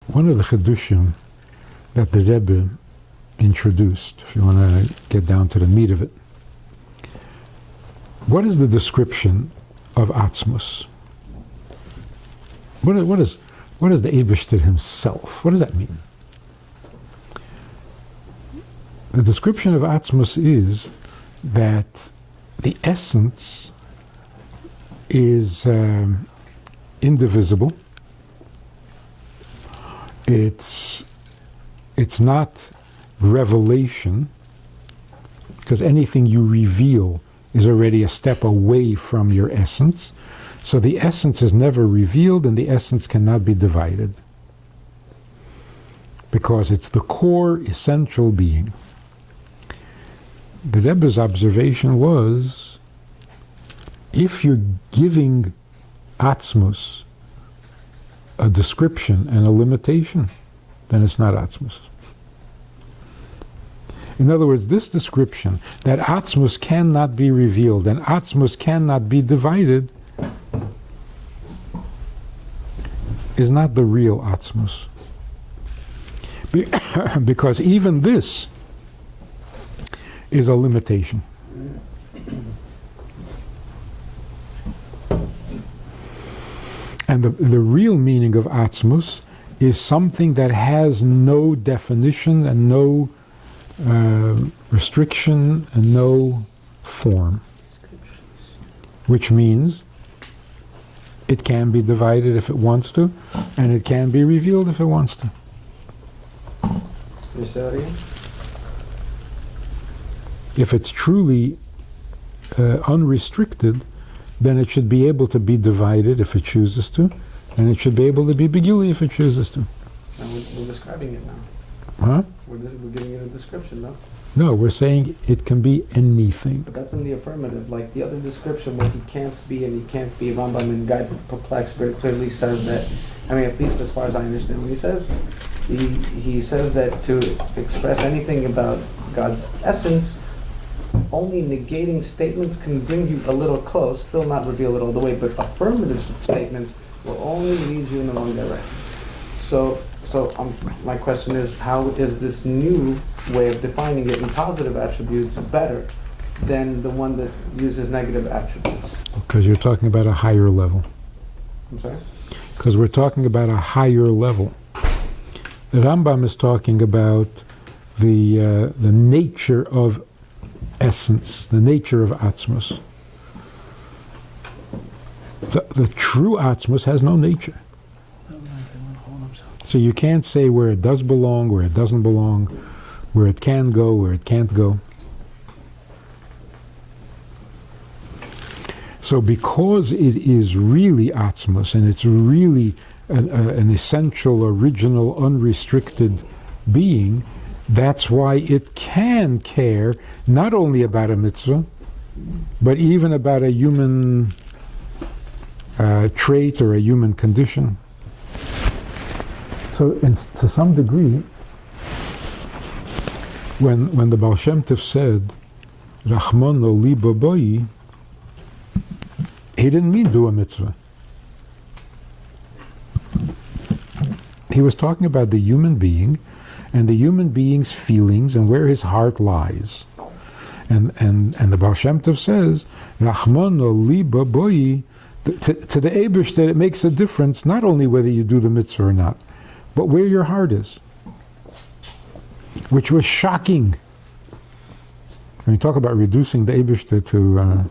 One of the Chidushim that the Rebbe introduced, if you want to get down to the meat of it, what is the description of Atzmus? What is the Eibishter himself? What does that mean? The description of Atzmus is that the essence is indivisible. It's not revelation, because anything you reveal is already a step away from your essence. So the essence is never revealed, and the essence cannot be divided, because it's the core, essential being. The Rebbe's observation was, if you're giving Atzmus a description and a limitation, then it's not Atzmus. In other words, this description that Atzmus cannot be revealed and Atzmus cannot be divided is not the real Atzmus. Because even this is a limitation. And the real meaning of Atzmus is something that has no definition and no restriction and no form. Which means it can be divided if it wants to, and it can be revealed if it wants to. If it's truly unrestricted, then it should be able to be divided if it chooses to, and it should be able to be begili if it chooses to. And we're describing it now. Huh? We're giving it a description, no? No, we're saying it can be anything. But that's in the affirmative. Like the other description, what he can't be and he can't be, Rambam in Guide Perplexed very clearly says that, I mean, at least as far as I understand what he says, he says that to express anything about God's essence, only negating statements can bring you a little close, still not reveal it all the way, but affirmative statements will only lead you in the wrong direction. So my question is, how is this new way of defining it in positive attributes better than the one that uses negative attributes? Because you're talking about a higher level. I'm sorry? Because we're talking about a higher level. The Rambam is talking about the nature of essence, the nature of Atzmus. The true Atzmus has no nature. So you can't say where it does belong, where it doesn't belong, where it can go, where it can't go. So because it is really Atzmus, and it's really an essential, original, unrestricted being, that's why it can care not only about a mitzvah, but even about a human trait or a human condition. So to some degree, when the Baal Shem Tov said, Rachmano li b'boi, he didn't mean do a mitzvah. He was talking about the human being and the human being's feelings and where his heart lies. And the Baal Shem Tov says, Rachmano li b'boi, to the Eibush, that it makes a difference not only whether you do the mitzvah or not, but where your heart is. Which was shocking. When you talk about reducing the Eibishter to...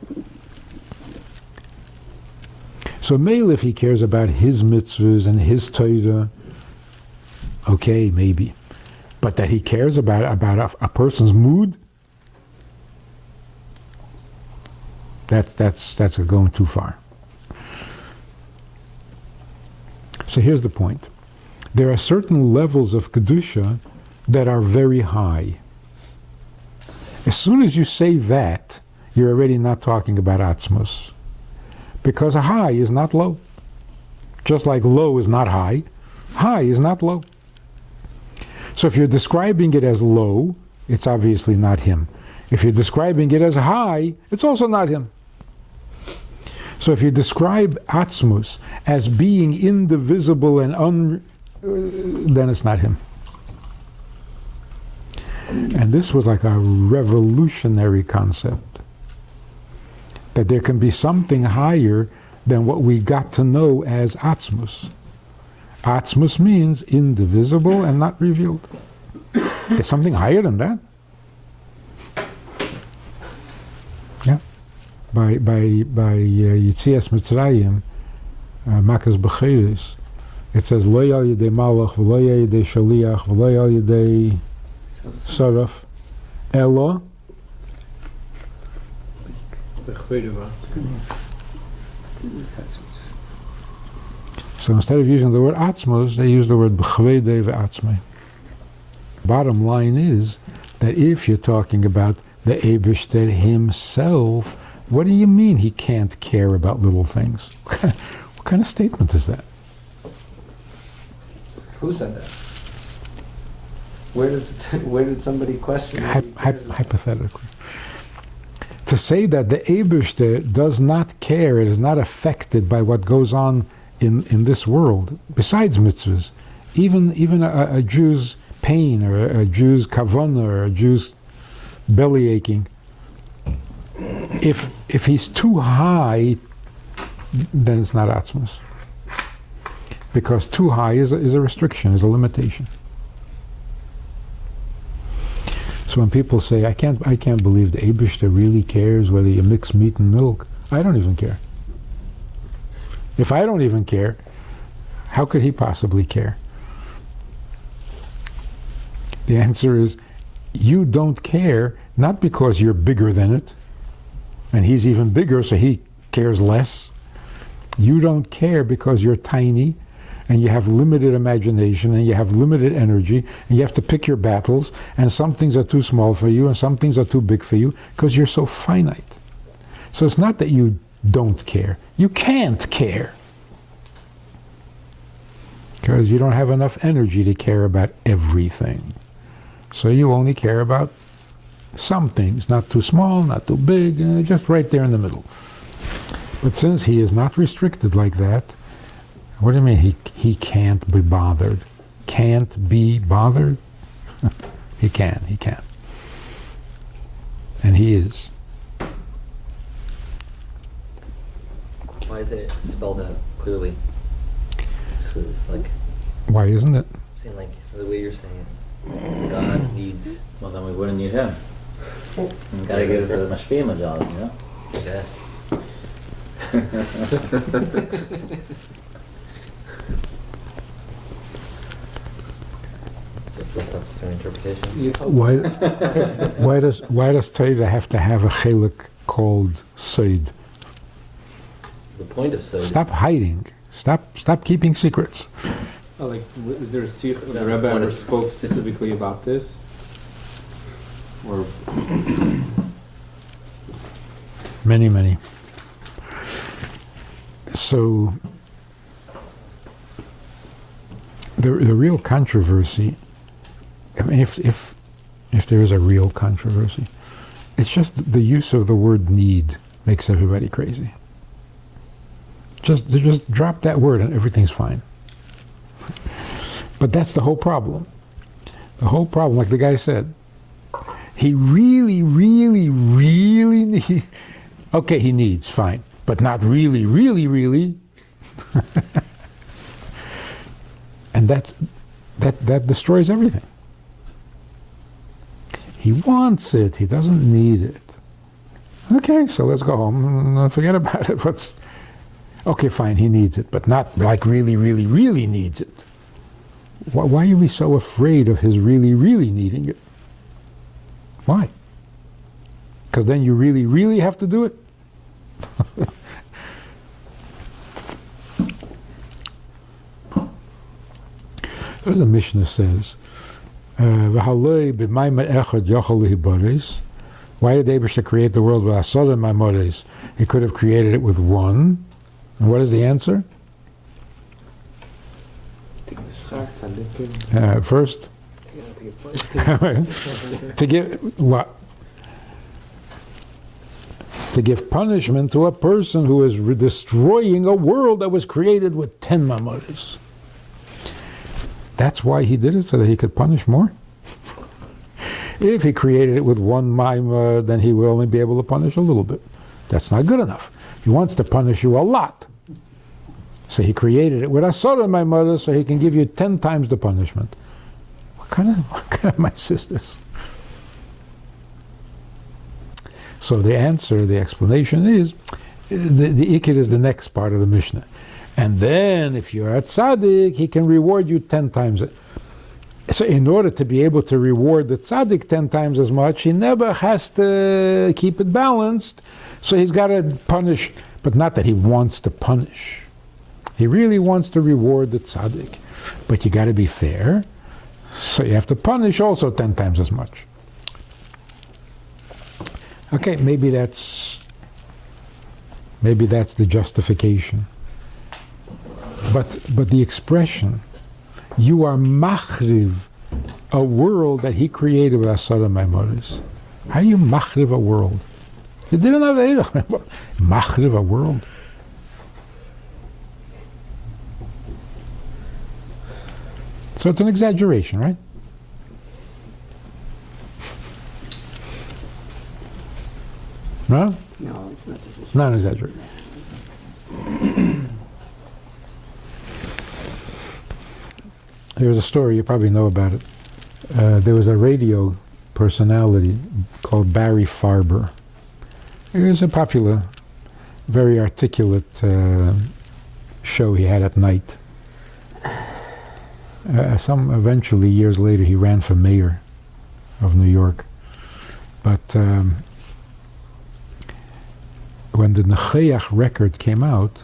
So Meil, if he cares about his mitzvahs and his Torah, okay, maybe. But that he cares about a person's mood, that's going too far. So here's the point. There are certain levels of Kedusha that are very high. As soon as you say that, you're already not talking about Atzmus. Because high is not low. Just like low is not high, high is not low. So if you're describing it as low, it's obviously not him. If you're describing it as high, it's also not him. So if you describe Atzmus as being indivisible and then it's not him. And this was like a revolutionary concept, that there can be something higher than what we got to know as Atzmus. Atzmus means indivisible and not revealed. There's something higher than that. Yeah. By Yitzias Mitzrayim, Makas B'cheres, it says, Lo yal yedei malach, v'lo yal yedei shaliach, v'lo yal yedei saraf, elo. So instead of using the word atzmos, they use the word b'chvedei v'atzmei. Bottom line is that if you're talking about the Eibishter himself, what do you mean he can't care about little things? What kind of statement is that? Who said that? Where did somebody question? Hypothetically. To say that the Eibishter does not care, it is not affected by what goes on in this world, besides mitzvahs, even a Jew's pain, or a Jew's kavanah, or a Jew's belly aching, if he's too high, then it's not atzmos. Because too high is a restriction, is a limitation. So when people say, I can't believe the Eibishter really cares whether you mix meat and milk, I don't even care. If I don't even care, how could he possibly care? The answer is, you don't care, not because you're bigger than it, and he's even bigger, so he cares less. You don't care because you're tiny, and you have limited imagination, and you have limited energy, and you have to pick your battles, and some things are too small for you, and some things are too big for you, because you're so finite. So it's not that you don't care. You can't care. Because you don't have enough energy to care about everything. So you only care about some things, not too small, not too big, just right there in the middle. But since he is not restricted like that, what do you mean he can't be bothered? Can't be bothered? He can. And he is. Why is it spelled out clearly? It's like, why isn't it? saying like the way you're saying it. God needs. Well, then we wouldn't need him. You Gotta give the mashpim a job, you know? I guess. Just left up to interpretation. Why does Torah have to have a chelik called Seid? The point of so. Stop hiding. Stop keeping secrets. Oh, like, is there a sikh the that Rebbe one ever of- spoke specifically about this? Or Many. So the real controversy, I mean, if there is a real controversy, it's just the use of the word need makes everybody crazy. Just drop that word and everything's fine. But that's the whole problem. The whole problem, like the guy said, he really needs. Okay, he needs, fine, but not really. And that destroys everything. He wants it. He doesn't need it. Okay, so let's go home and forget about it. Okay, fine, he needs it, but not like really needs it. Why are we so afraid of his really needing it? Why? Because then you really have to do it? There's a Mishnah says, why did Eibishter create the world with Asada Maimores? He could have created it with one. And what is the answer? First, to give what? To give punishment to a person who is destroying a world that was created with 10 mamoris. That's why he did it, so that he could punish more? If he created it with one maimah, then he will only be able to punish a little bit. That's not good enough. He wants to punish you a lot. So he created it with asara maimah, so he can give you 10 times the punishment. What kind of mess is this? So the answer, the explanation is, the ikir is the next part of the Mishnah. And then, if you're a tzaddik, he can reward you 10 times it. So in order to be able to reward the tzaddik 10 times as much, he never has to keep it balanced. So he's got to punish, but not that he wants to punish. He really wants to reward the tzaddik. But you got to be fair, so you have to punish also 10 times as much. Okay, maybe that's the justification. But the expression, you are machriv, a world that he created with asara maimoris. How do you machriv a world? You didn't have machriv a world. So it's an exaggeration, right? No? No, it's not. It's not an exaggeration. There was a story, you probably know about it. There was a radio personality called Barry Farber. He was a popular, very articulate show he had at night. Eventually, years later, he ran for mayor of New York. But when the Necheach record came out,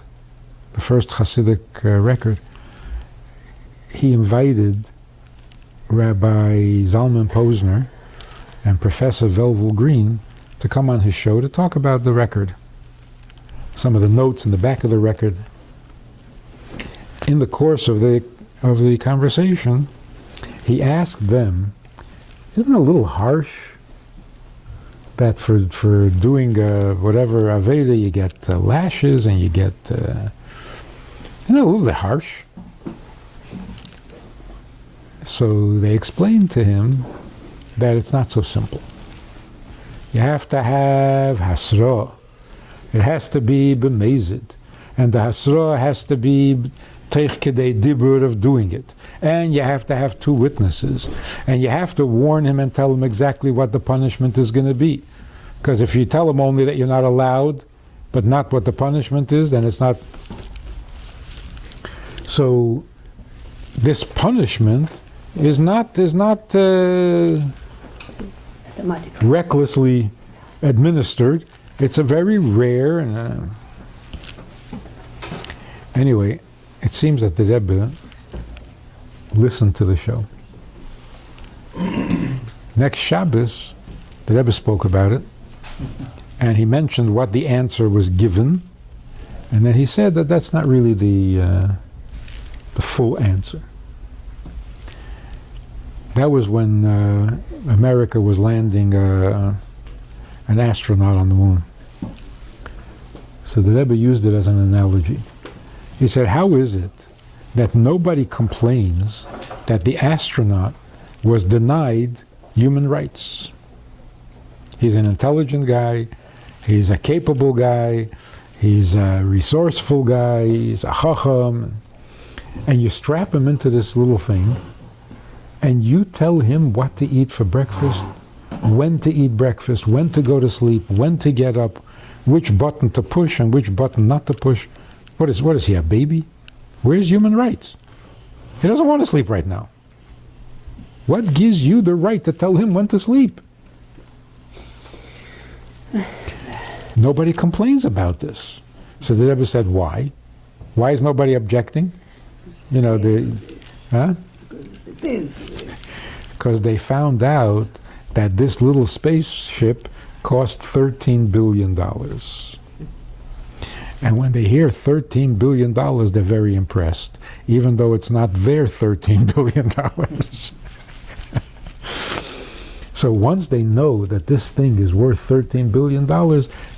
the first Hasidic record, he invited Rabbi Zalman Posner and Professor Velvel Green to come on his show to talk about the record. Some of the notes in the back of the record. In the course of the conversation, he asked them, isn't it a little harsh that for doing whatever Aveda you get lashes and you get... isn't it a little bit harsh? So they explained to him that it's not so simple. You have to have hasra. It has to be b'mezid. And the hasra has to be teich kedei dibur of doing it. And you have to have 2 witnesses. And you have to warn him and tell him exactly what the punishment is going to be. Because if you tell him only that you're not allowed, but not what the punishment is, then it's not... So this punishment is not recklessly administered. It's a very rare and anyway, it seems that the Rebbe listened to the show. Next Shabbos, the Rebbe spoke about it, and he mentioned what the answer was given, and then he said that that's not really the full answer. That was when America was landing an astronaut on the moon. So the Rebbe used it as an analogy. He said, how is it that nobody complains that the astronaut was denied human rights? He's an intelligent guy, he's a capable guy, he's a resourceful guy, he's a chacham, and you strap him into this little thing, and you tell him what to eat for breakfast, when to eat breakfast, when to go to sleep, when to get up, which button to push and which button not to push. What is he, a baby? Where's human rights? He doesn't want to sleep right now. What gives you the right to tell him when to sleep? Nobody complains about this. So the Rebbe said, why? Why is nobody objecting? You know, because they found out that this little spaceship cost $13 billion. And when they hear $13 billion, they're very impressed, even though it's not their $13 billion. So once they know that this thing is worth $13 billion,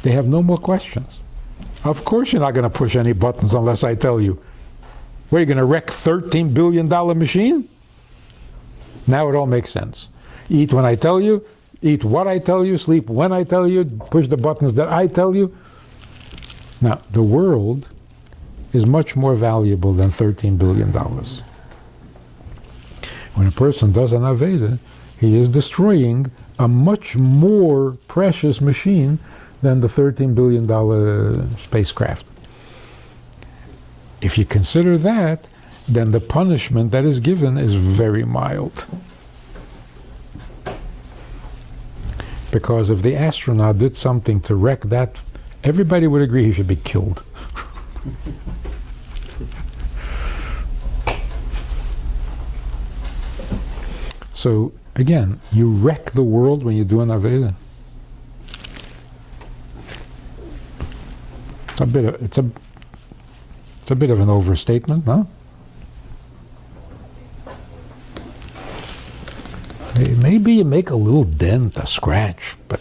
they have no more questions. Of course you're not going to push any buttons unless I tell you. What, are you going to wreck $13 billion machine? Now it all makes sense. Eat when I tell you, eat what I tell you, sleep when I tell you, push the buttons that I tell you. Now, the world is much more valuable than $13 billion. When a person does an Aveda, he is destroying a much more precious machine than the $13 billion spacecraft. If you consider that, then the punishment that is given is very mild. Because if the astronaut did something to wreck that, everybody would agree he should be killed. So, again, you wreck the world when you do an Aveda. It's a bit of an overstatement, no? Maybe you make a little dent, a scratch, but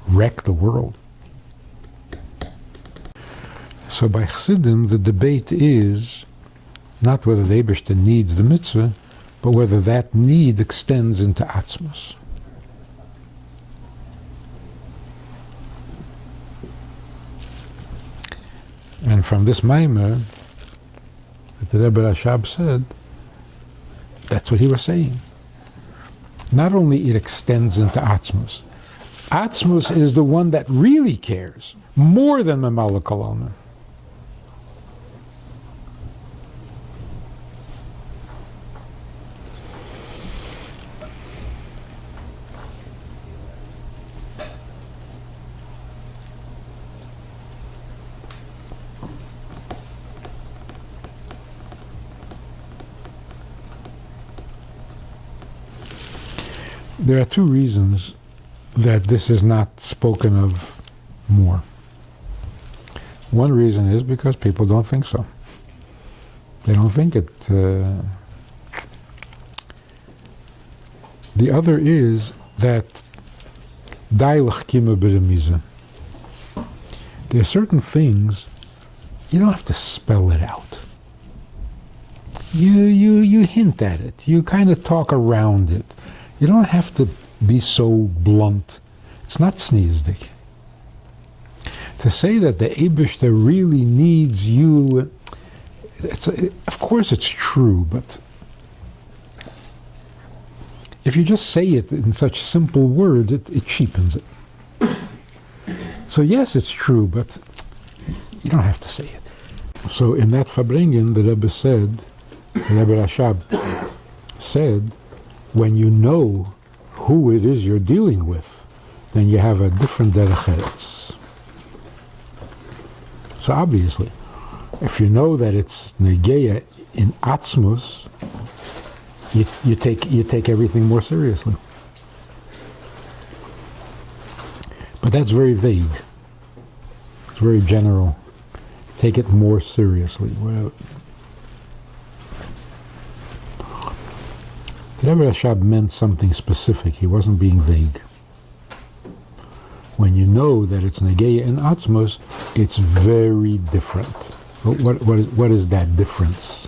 wreck the world. So by Chassidim, the debate is not whether the Eibishter needs the mitzvah, but whether that need extends into Atzmos. And from this Maimer, that the Rebbe Rashab said, that's what he was saying. Not only it extends into Atzmos. Atzmos is the one that really cares, more than Memala Kolona. There are two reasons that this is not spoken of more. One reason is because people don't think so. They don't think it. The other is that there are certain things you don't have to spell it out. You hint at it. You kind of talk around it. You don't have to be so blunt. It's not sneezdik. To say that the Eibishter really needs you, of course it's true, but if you just say it in such simple words, it cheapens it. So yes, it's true, but you don't have to say it. So in that Fabrengen, the Rebbe said, the Rebbe Rashab said, when you know who it is you're dealing with, then you have a different derech eretz. So obviously, if you know that it's negeya in atzmus, you take everything more seriously. But that's very vague. It's very general. Take it more seriously. The Rebbe Rashab meant something specific. He wasn't being vague. When you know that it's negeya in atzmos, it's very different. What is that difference?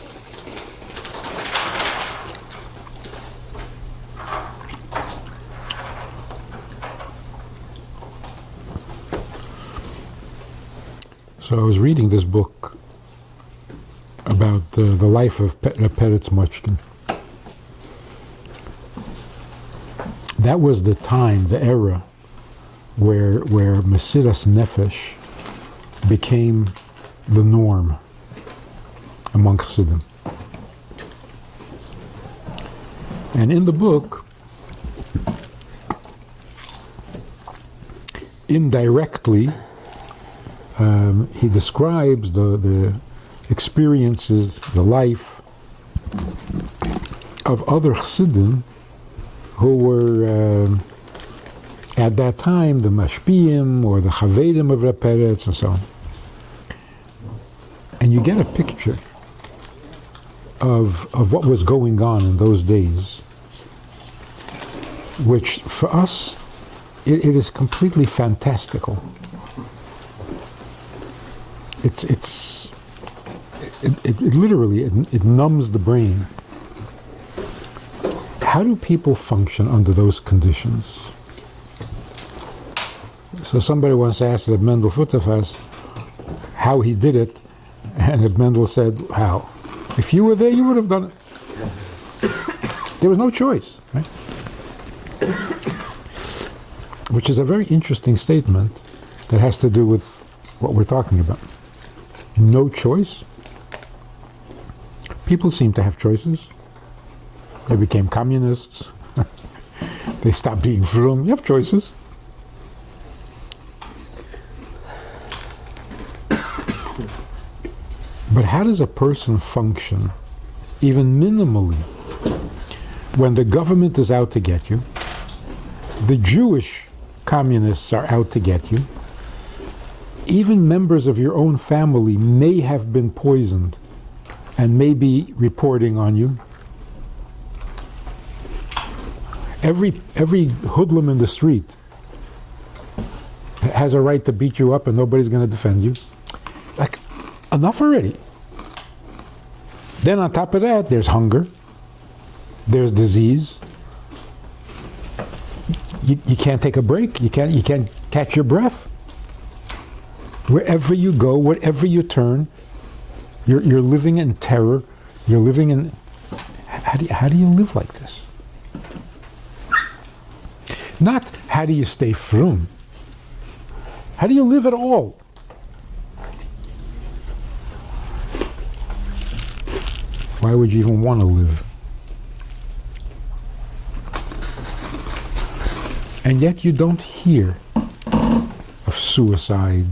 So I was reading this book about the life of Peretz Mochkin. That was the time, the era, where Mesiras Nefesh became the norm among Chassidim. And in the book, indirectly, he describes the experiences, the life of other Chassidim who were at that time the Mashpiyim or the Chavedim of Reb Peretz and so on. And you get a picture of what was going on in those days, which for us, it is completely fantastical. It literally numbs the brain. How do people function under those conditions? So somebody once asked Reb Mendel Futterfass how he did it, and Reb Mendel said, how? If you were there, you would have done it. There was no choice, right? Which is a very interesting statement that has to do with what we're talking about. No choice? People seem to have choices. They became communists. They stopped being frum. You have choices. But how does a person function, even minimally, when the government is out to get you, the Jewish communists are out to get you, even members of your own family may have been poisoned and may be reporting on you? Every hoodlum in the street has a right to beat you up and nobody's going to defend you. Like, enough already. Then on top of that, there's hunger, there's disease. You can't take a break. You can't catch your breath. Wherever you go, whatever you turn, you're living in terror. You're living in. How do you live like this? Not how do you stay frum. How do you live at all? Why would you even want to live? And yet you don't hear of suicide.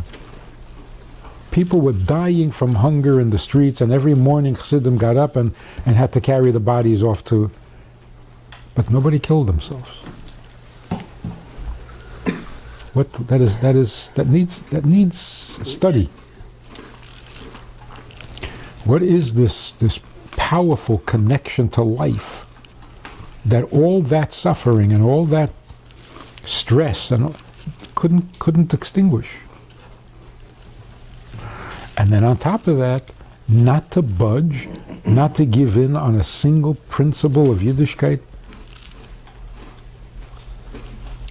People were dying from hunger in the streets, and every morning Chassidim got up and had to carry the bodies off to... But nobody killed themselves. That needs study. What is this powerful connection to life that all that suffering and all that stress and couldn't extinguish? And then on top of that, not to budge, not to give in on a single principle of Yiddishkeit.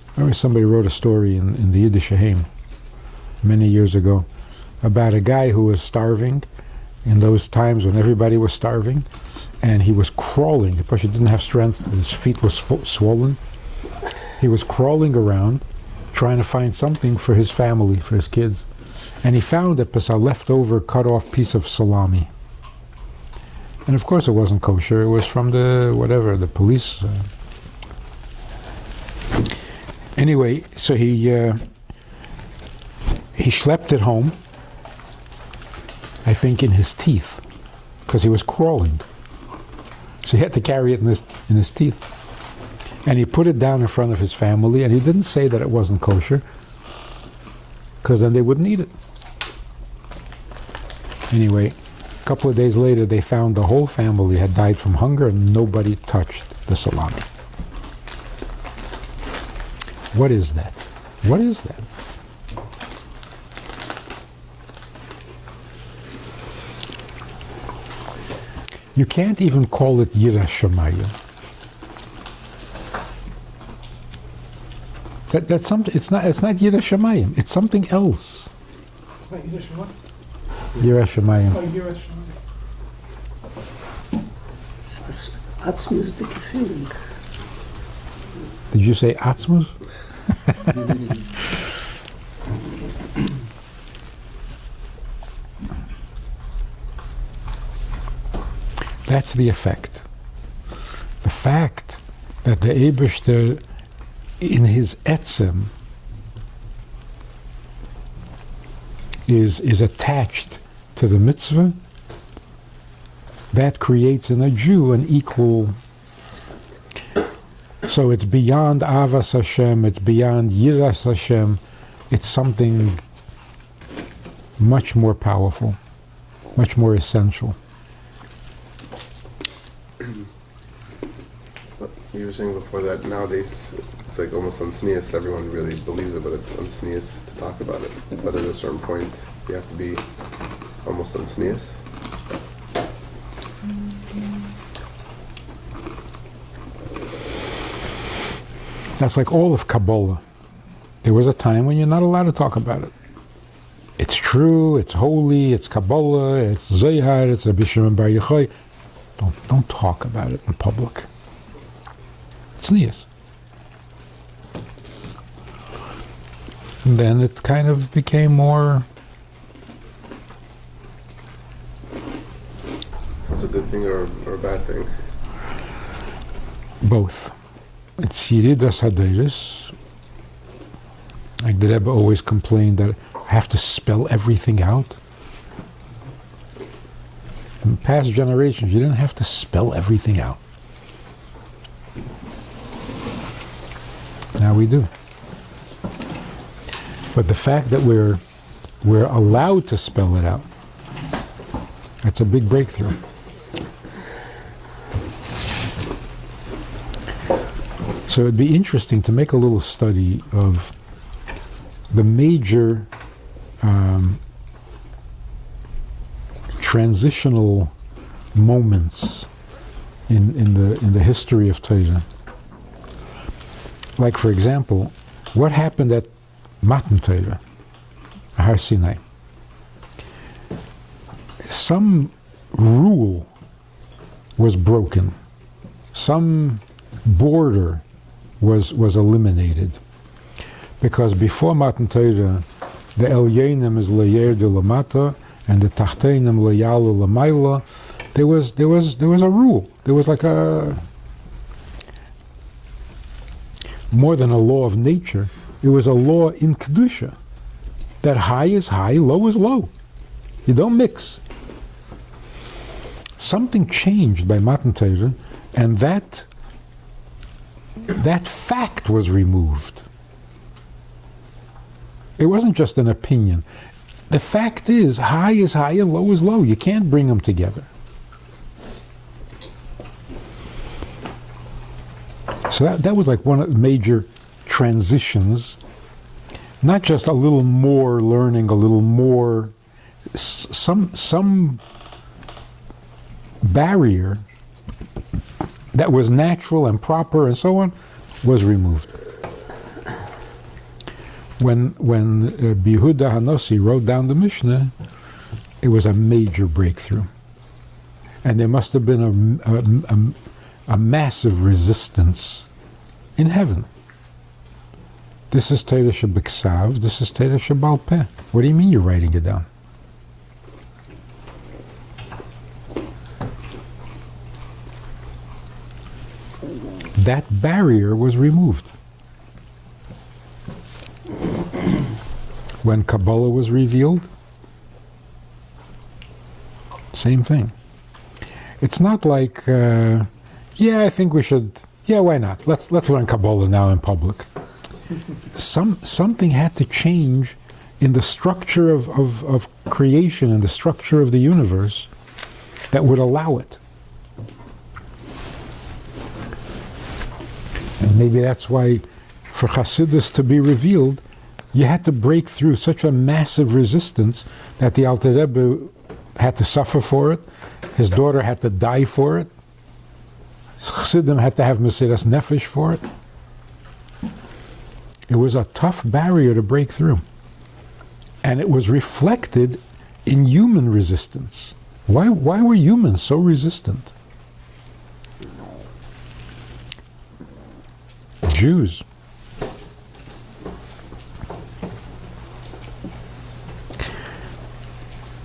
I remember somebody wrote a story in the Yiddish Haim many years ago about a guy who was starving in those times when everybody was starving, and he was crawling. Because he didn't have strength, his feet was swollen. He was crawling around trying to find something for his family, for his kids. And he found a leftover cut-off piece of salami. And of course it wasn't kosher, it was from the police. Anyway, so he schlepped it home, I think in his teeth, because he was crawling. So he had to carry it in his teeth. And he put it down in front of his family, and he didn't say that it wasn't kosher, because then they wouldn't eat it. Anyway, a couple of days later, they found the whole family had died from hunger, and nobody touched the salami. What is that? What is that? You can't even call it Yiras Shamayim. That's something. It's not Yiras Shamayim. It's something else. It's not Yiddish, what? Yiras Shamayim. Oh, Yiddish. Atzmus, the feeling. Did you say Atzmus? That's the effect. The fact that the Eibishter, in his etzem, is attached to the mitzvah, that creates in a Jew an equal. So it's beyond Avas Hashem, it's beyond Yiras Hashem, it's something much more powerful, much more essential. You were saying before that nowadays it's like almost unsneous. Everyone really believes it, but it's unsneous to talk about it. But at a certain point, you have to be almost unsneous. That's like all of Kabbalah. There was a time when you're not allowed to talk about it. It's true, it's holy, it's Kabbalah, it's Zohar, it's Rabbi Shimon Bar Yochai. Don't talk about it in public. It's nias. And then it kind of became more. It's a good thing or a bad thing. Both. It's Yiridas Haderis. Like the Rebbe always complained that I have to spell everything out. In past generations, you didn't have to spell everything out. Now we do. But the fact that we're allowed to spell it out, that's a big breakthrough. So it'd be interesting to make a little study of the major transitional moments in the history of Torah. Like, for example, what happened at Matan Torah, Har Sinai? Some rule was broken. Some border was eliminated. Because before Matan Torah, the Elyenim is Leyer de Lamata and the Tachtenim Leyalu Lamayla. There was a rule. There was like a more than a law of nature. It was a law in Kedusha that high is high, low is low. You don't mix. Something changed by Matan Torah, and that fact was removed. It wasn't just an opinion. The fact is high and low is low. You can't bring them together. So that was like one of the major transitions. Not just a little more learning, a little more, some barrier that was natural and proper and so on was removed. When Yehuda Hanossi wrote down the Mishnah, it was a major breakthrough. And there must have been a massive resistance in heaven. This is Torah Shebiksav, this is Torah Shebal Peh. What do you mean you're writing it down? That barrier was removed. When Kabbalah was revealed, same thing. It's not like, yeah, I think we should, yeah, why not? Let's learn Kabbalah now in public. Something had to change in the structure of creation and the structure of the universe that would allow it. And maybe that's why for Hasidus to be revealed, you had to break through such a massive resistance that the Alter Rebbe had to suffer for it. His daughter had to die for it. Chassidim had to have Mesiras Nefesh for it. It was a tough barrier to break through. And it was reflected in human resistance. Why were humans so resistant? Jews.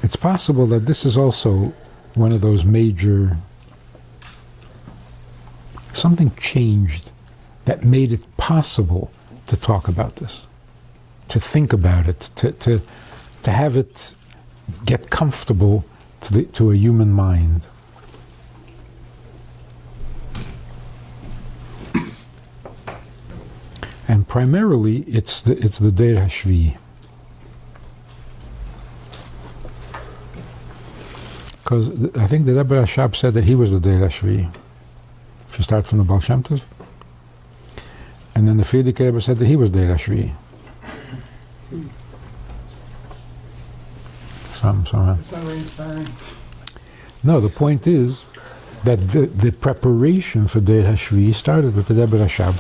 It's possible that this is also one of those major, something changed that made it possible to talk about this, to think about it, to have it get comfortable to a human mind. And primarily, it's the Deir HaShvi. Because I think the Rebbe Rashab said that he was the Deir HaShvi. If you start from the Baal Shem Tov. And then the Frierdiker Rebbe said that he was Deir HaShvi. No, the point is that the preparation for Deir HaShvi started with the Rebbe Rashab.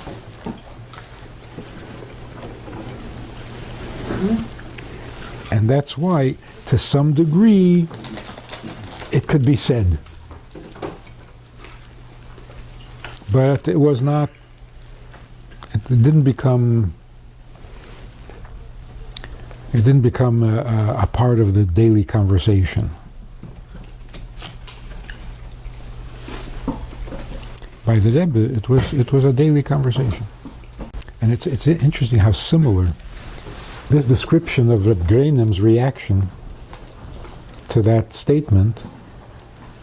And that's why, to some degree, it could be said. But it was not, it didn't become a part of the daily conversation. By the Rebbe, it was a daily conversation. And it's interesting how similar this description of Reb Greinem's reaction to that statement,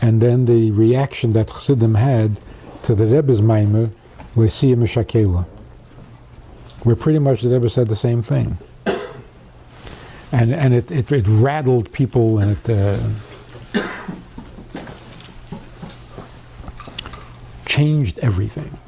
and then the reaction that Chassidim had to the Rebbe's Maimer, L'Siyah Meshakela, where pretty much the Rebbe said the same thing. And it rattled people, and it changed everything.